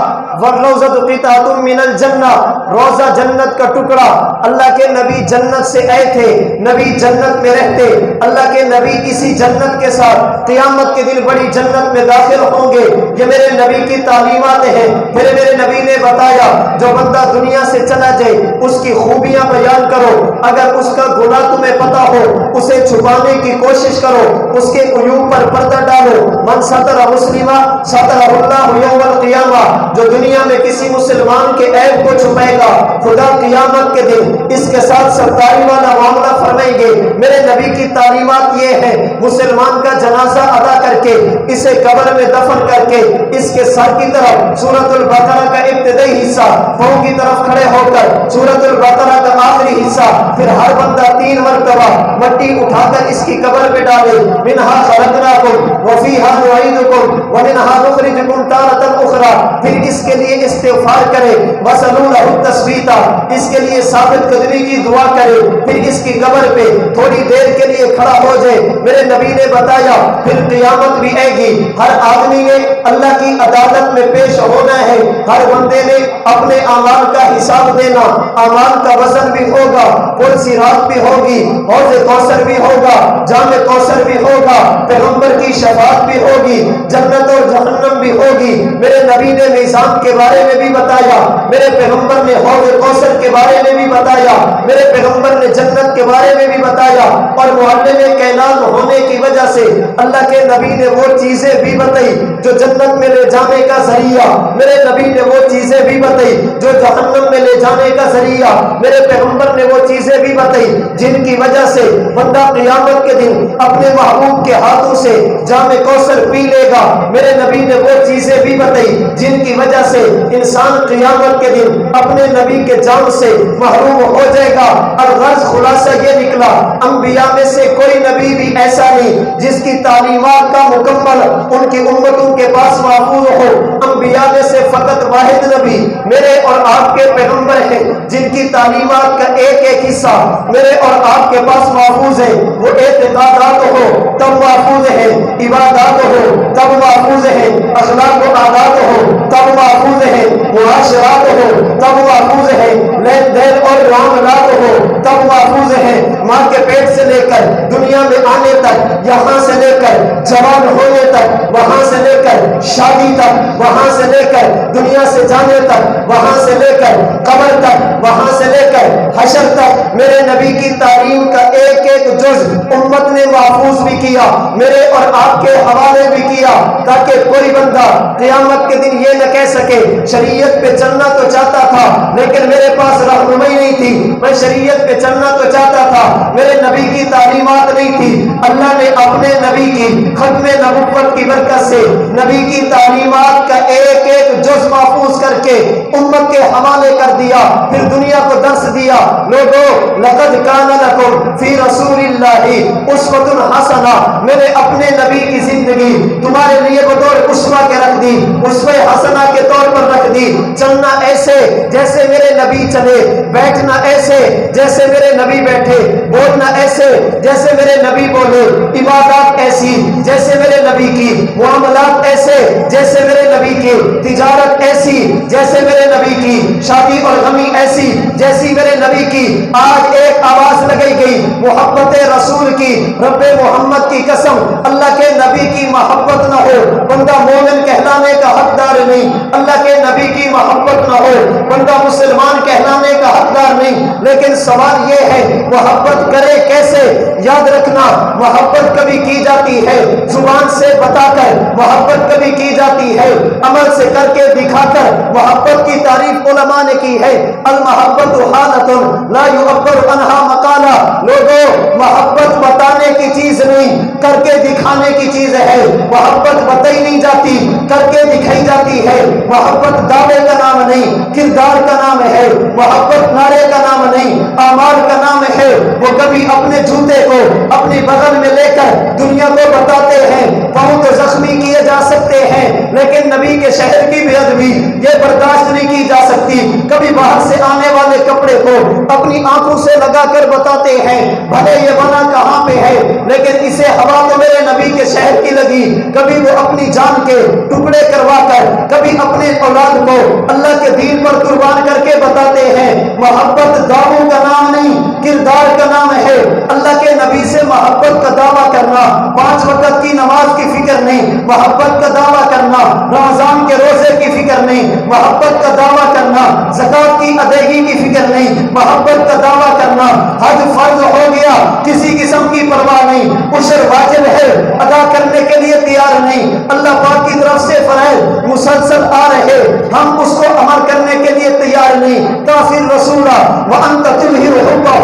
والروضۃ قطعۃ من الجنہ، روضہ جنت کا ٹکڑا، اللہ کے نبی جنت سے آئے تھے، نبی جنت میں رہتے، اللہ کے نبی اسی جنت کے ساتھ قیامت کے دن بڑی جنت میں داخل ہوں گے۔ یہ میرے نبی کی تعلیمات ہیں۔ پھر میرے نبی نے بتایا جو بندہ دنیا سے چلا جائے اس کی خوبیاں بیان کرو، اگر اس کا گناہ تمہیں پتا ہو اسے چھپانے کی کوشش کرو، اس کے عیوب پر پردہ ڈالو۔ من ستر مسلمہ سترہ اللہ یوم القیامہ، جو دنیا دنیا میں کسی مسلمان کے عیب کو چھپائے گا، خدا قیامت کے دن اس کے ساتھ سرداری والا معاملہ فرمائیں گے۔ میرے نبی کی تعلیمات یہ ہے، مسلمان کا جنازہ ادا کر کے اسے قبر میں دفن کر کے اس کے سر کی طرف سورۃ البقرہ کا ابتدائی حصہ، پاؤں کی طرف کھڑے ہو کر سورۃ البقرہ کا آخری حصہ، پھر ہر بندہ 3 مرتبہ مٹی اٹھا کر اس کی قبر میں ڈالے، منہا خلقناکم وفیہا نعیدکم ومنہا نخرجکم تارۃ اخری، پھر اس کے لیے استغفار کرے، وصلوا لہ التثبیت، اس کے لیے ثابت قدمی کی دعا کرے، پھر اس کی قبر پہ تھوڑی دیر کے لیے کھڑا ہو جائے۔ میرے نبی نے بتایا پھر قیامت بھی آئے گی، ہر آدمی نے اللہ کی عدالت میں پیش ہونا ہے، ہر بندے نے اپنے اعمال کا حساب دینا، اعمال کا وزن بھی ہوگا، پل صراط بھی ہوگی، حوض کوثر بھی ہوگا، جام کوثر بھی ہوگا، پیغمبر کی شفاعت بھی ہوگی، جنت اور جہنم بھی ہوگی۔ میرے نبی نے میزان کے بارے میں بھی بتایا، میرے پیغمبر نے حوض کوثر کے بارے میں بھی بتایا، میرے پیغمبر نے جنت کے بارے میں بھی بتایا، اور معلم کائنات ہونے کی وجہ سے اللہ کے نبی نے وہ چیزیں بھی بتائی جو جنت میں لے جانے کا ذریعہ، میرے نبی نے وہ چیزیں بھی بتائی جو جہنم میں لے جانے کا ذریعہ، میرے پیغمبر نے وہ چیزیں بھی بتائی جن کی وجہ سے بندہ قیامت کے دن اپنے محبوب کے ہاتھوں سے جام کوثر پی لے گا۔ میرے نبی نے وہ چیزیں بھی بتائی جن کی وجہ سے انسان قیامت کے دن اپنے نبی کے جام سے محروم ہو جائے گا۔ الغرض خلاصہ یہ نکلا، انبیاء میں سے کوئی نبی بھی ایسا نہیں جس کی تعلیمات کا مکمل ان کی امتوں کے پاس محفوظ ہو۔ انبیاء میں سے فقط واحد نبی میرے اور آپ کے پیغمبر ہیں جن کی تعلیمات کا ایک ایک حصہ میرے اور آپ کے پاس محفوظ ہے۔ وہ اعتقادات ہو تب محفوظ ہے، عبادات ہو تب محفوظ ہے، اخلاق و عادات ہو تب محفوظ ہے، معاشرات ہو تب محفوظ ہے، لین دین اور معاملات ہو تب محفوظ ہے۔ ماں کے پیٹ سے لے کر دنیا میں آنے تک، یہاں سے لے کر جوان ہونے تک، وہاں سے لے کر شادی تک، وہاں سے لے کر دنیا سے جانے تک، وہاں سے لے کر قبر تک، وہاں سے لے کر حشر تک، میرے نبی کی تعلیم کا ایک ایک جز امت نے محفوظ بھی کیا، میرے اور آپ کے حوالے بھی کیا، تاکہ کوئی بندہ قیامت کے دن یہ نہ کہہ سکے شریعت پہ چلنا تو چاہتا تھا لیکن میرے پاس رہنمائی نہیں تھی، میں شریعت پہ چلنا تو چاہتا تھا، میرے نبی کی تعلیمات نہیں تھی۔ اللہ نے اپنے نبی کی ختم نبوت کی برکت سے نبی کی تعلیمات کا ایک ایک جز محفوظ کر کے امت کے حوالے کر دیا، پھر دنیا کو درس دیا، لوگو لقد کان لکم فی رسول اللہ اسوۃ حسنہ، میرے اپنے نبی کی زندگی تمہارے لیے بطور اسوہ کے رکھ دی، اسوہ حسنہ کے طور پر رکھ دی، چلنا ایسے جیسے میرے نبی چلے، بیٹھنا ایسے جیسے میرے نبی بیٹھے، بولنا ایسے جیسے میرے نبی بولے، عبادات ایسی جیسے میرے نبی کی، معاملات ایسے جیسے میرے نبی کی، تجارت ایسی جیسے میرے نبی کی، شادی اور غمی ایسی جیسی میرے نبی کی۔ آج ایک آواز لگائی گئی محبت رسول کی، رب محمد کی قسم اللہ کے نبی کی محبت نہ ہو بندہ مومن کہلانے کا حقدار نہیں، اللہ کے نبی کی محبت نہ ہو بندہ مسلمان کہلانے کا حقدار نہیں۔ لیکن سوال یہ ہے محبت کرے کیسے؟ یاد رکھنا محبت کبھی کی جاتی ہے زبان سے بتا کر، محبت کبھی کی جاتی ہے عمل سے کر کے دکھا کر۔ محبت کی تعریف علماء نے کی ہے، المحبت حالت لا يعبر عنها مقالہ، لوگوں محبت بتانے کی چیز نہیں کر کے دکھانے کی چیز ہے، محبت بتائی نہیں جاتی کر کے دکھائی جاتی ہے، محبت دعوے کا نام نہیں کردار کا نام ہے، محبت نعرے کا نام نہیں اعمال کا نام ہے۔ وہ کبھی اپنے جوتے کو اپنی بغل میں لے کر دنیا کو بتاتے ہیں، پاؤں تو زخمی کیے جا سکتے ہیں لیکن نبی کے شہر کی بے ادبی یہ برداشت نہیں کی جا سکتی۔ کبھی باہر سے آنے والے کپڑے کو اپنی آنکھوں سے لگا کر بتاتے ہیں بھلے یہ بنا کہاں پہ ہے لیکن اسے ہوا تو میرے نبی کے شہر کی لگی۔ کبھی وہ اپنی جان کے ٹکڑے کروا کر، کبھی اپنے اولاد کو اللہ کے دین پر قربان کر کے بتاتے ہیں۔ محبت دعووں کا نام نہیں کردار کا نام ہے۔ اللہ کے نبی سے محبت کا دعویٰ کرنا، 5 وقت کی نماز کی فکر نہیں، محبت کا دعویٰ کرنا، رمضان کے روزے کی فکر نہیں، محبت کا دعویٰ کرنا، زکوٰۃ کی ادائیگی کی فکر نہیں، محبت کا دعویٰ کرنا، حج فرض ہو گیا کسی قسم کی پرواہ نہیں، عشر واجب ہے ادا کرنے کے لیے تیار نہیں، اللہ پاک کی طرف سے فرائض روایت مسلسل آ رہے، ہم اس کو عمل کرنے کے لیے تیار نہیں۔ کافر رسولہ وانت تظہر حبہ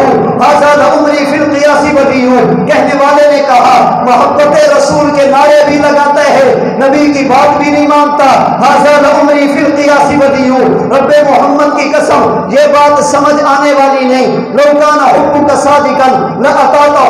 ھذا لعمری فی القیاس بدیع، کہنے والے نے کہا محبت رسول کے نعرے بھی لگاتا ہے، نبی کی بات بھی نہیں مانتا، ھذا لعمری فی القیاس بدیع، رب محمد کی قسم یہ بات سمجھ آنے والی نہیں۔ لو کان حبک صادقا لاطاعتہ،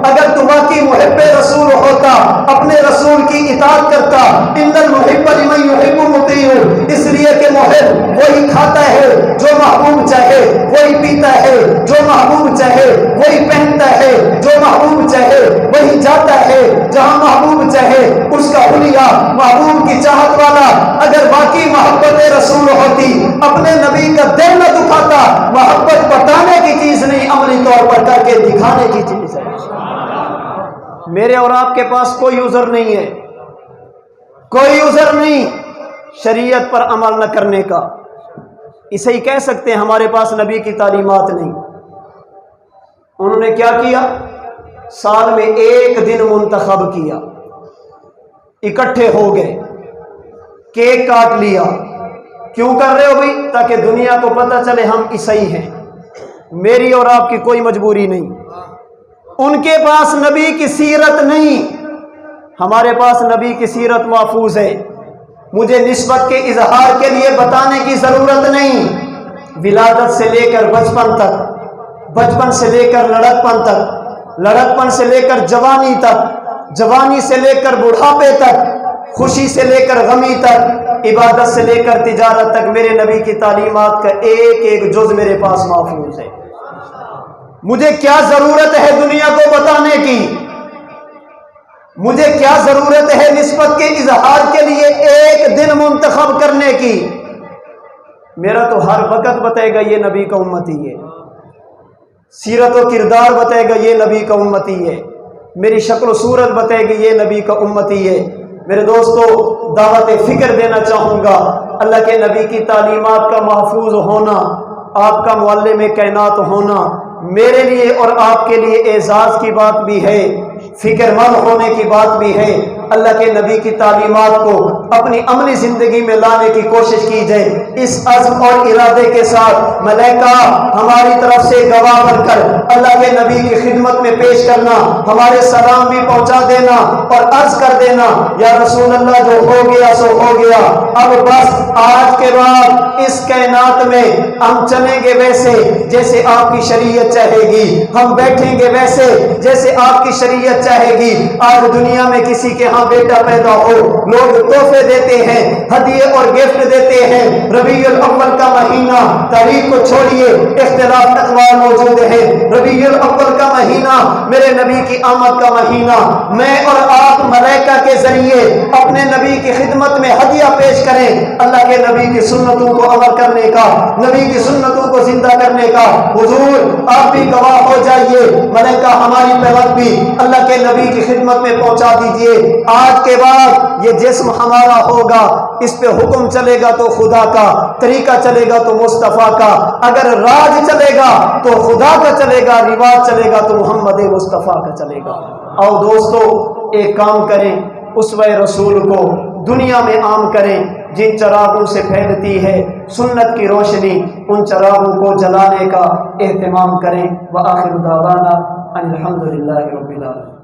اگر تو واقعی محب رسول ہوتا اپنے رسول کی اطاعت کرتا۔ ان المحب لمن یحب مطیع، اس لیے کہ محب وہی کھاتا ہے جو محبوب چاہے، وہی پیتا ہے جو محبوب چاہے، وہی پہنتا ہے جو محبوب چاہے، وہی جاتا ہے جہاں محبوب چاہے، اس کا حلیہ محبوب کی چاہت والا۔ اگر واقعی محبت رسول ہوتی اپنے نبی کا دل نہ دکھاتا۔ محبت بتانے کی چیز نہیں، عملی طور پر کر کے دکھانے کی چیز ہے۔ میرے اور آپ کے پاس کوئی عذر نہیں ہے، کوئی عذر نہیں شریعت پر عمل نہ کرنے کا۔ اسے ہی کہہ سکتے ہیں ہمارے پاس نبی کی تعلیمات نہیں۔ انہوں نے کیا کیا؟ سال میں ایک دن منتخب کیا، اکٹھے ہو گئے، کیک کاٹ لیا۔ کیوں کر رہے ہو بھائی؟ تاکہ دنیا کو پتہ چلے ہم عیسائی ہیں۔ میری اور آپ کی کوئی مجبوری نہیں۔ ان کے پاس نبی کی سیرت نہیں، ہمارے پاس نبی کی سیرت محفوظ ہے۔ مجھے نسبت کے اظہار کے لیے بتانے کی ضرورت نہیں۔ ولادت سے لے کر بچپن تک، بچپن سے لے کر لڑکپن تک، لڑکپن سے لے کر جوانی تک، جوانی سے لے کر بڑھاپے تک، خوشی سے لے کر غمی تک، عبادت سے لے کر تجارت تک، میرے نبی کی تعلیمات کا ایک ایک جز میرے پاس محفوظ ہے۔ مجھے کیا ضرورت ہے دنیا کو بتانے کی؟ مجھے کیا ضرورت ہے نسبت کے اظہار کے لیے ایک دن منتخب کرنے کی؟ میرا تو ہر وقت بتائے گا یہ نبی کا امتی ہے، سیرت و کردار بتائے گا یہ نبی کا امتی ہے، میری شکل و صورت بتائے گی یہ نبی کا امتی ہے۔ میرے دوستو، دعوت فکر دینا چاہوں گا، اللہ کے نبی کی تعلیمات کا محفوظ ہونا، آپ کا معلم کائنات ہونا میرے لیے اور آپ کے لیے اعزاز کی بات بھی ہے، فکر مند ہونے کی بات بھی ہے۔ اللہ کے نبی کی تعلیمات کو اپنی عملی زندگی میں لانے کی کوشش کی جائے، اس عزم اور ارادے کے ساتھ ملائکہ ہماری طرف سے گواہ بن کر اللہ کے نبی کی خدمت میں پیش کرنا، ہمارے سلام بھی پہنچا دینا اور عرض کر دینا یا رسول اللہ جو ہو گیا سو ہو گیا، اب بس آج کے بعد اس کائنات میں ہم چلیں گے ویسے جیسے آپ کی شریعت چاہے گی، ہم بیٹھیں گے ویسے جیسے آپ کی شریعت چاہے گی۔ آج دنیا میں کسی کے ہاں بیٹا پیدا ہو، لوگ تحفے دیتے ہیں، ہدیے اور گفٹ دیتے ہیں۔ ربیع الاول کا مہینہ، تاریخ کو چھوڑیے، اختلاف اقوال موجود ہیں، ربیع الاول کا مہینہ میرے نبی کی آمد کا مہینہ، میں اور آپ ملائکہ کے ذریعے اپنے نبی کی خدمت میں ہدیہ پیش کریں، اللہ کے نبی کی سنتوں کو عمل کرنے کا، نبی کی سنتوں کو زندہ کرنے کا۔ حضور آپ بھی گواہ ہو جائیے، ملائکہ ہماری پیغام بھی اللہ کے نبی کی خدمت میں پہنچا دیجئے۔ آج کے بعد یہ جسم ہمارا ہوگا، اس پہ حکم چلے گا تو خدا کا، طریقہ چلے گا تو مصطفیٰ کا، اگر راج چلے گا تو خدا کا چلے گا، رواج چلے گا تو محمد مصطفیٰ کا چلے گا۔ آؤ دوستو ایک کام کریں، اسوہ رسول کو دنیا میں عام کریں، جن چراغوں سے پھیلتی ہے سنت کی روشنی، ان چراغوں کو جلانے کا اہتمام کریں۔ وآخر دعوانا ان الحمد للہ رب العالمین۔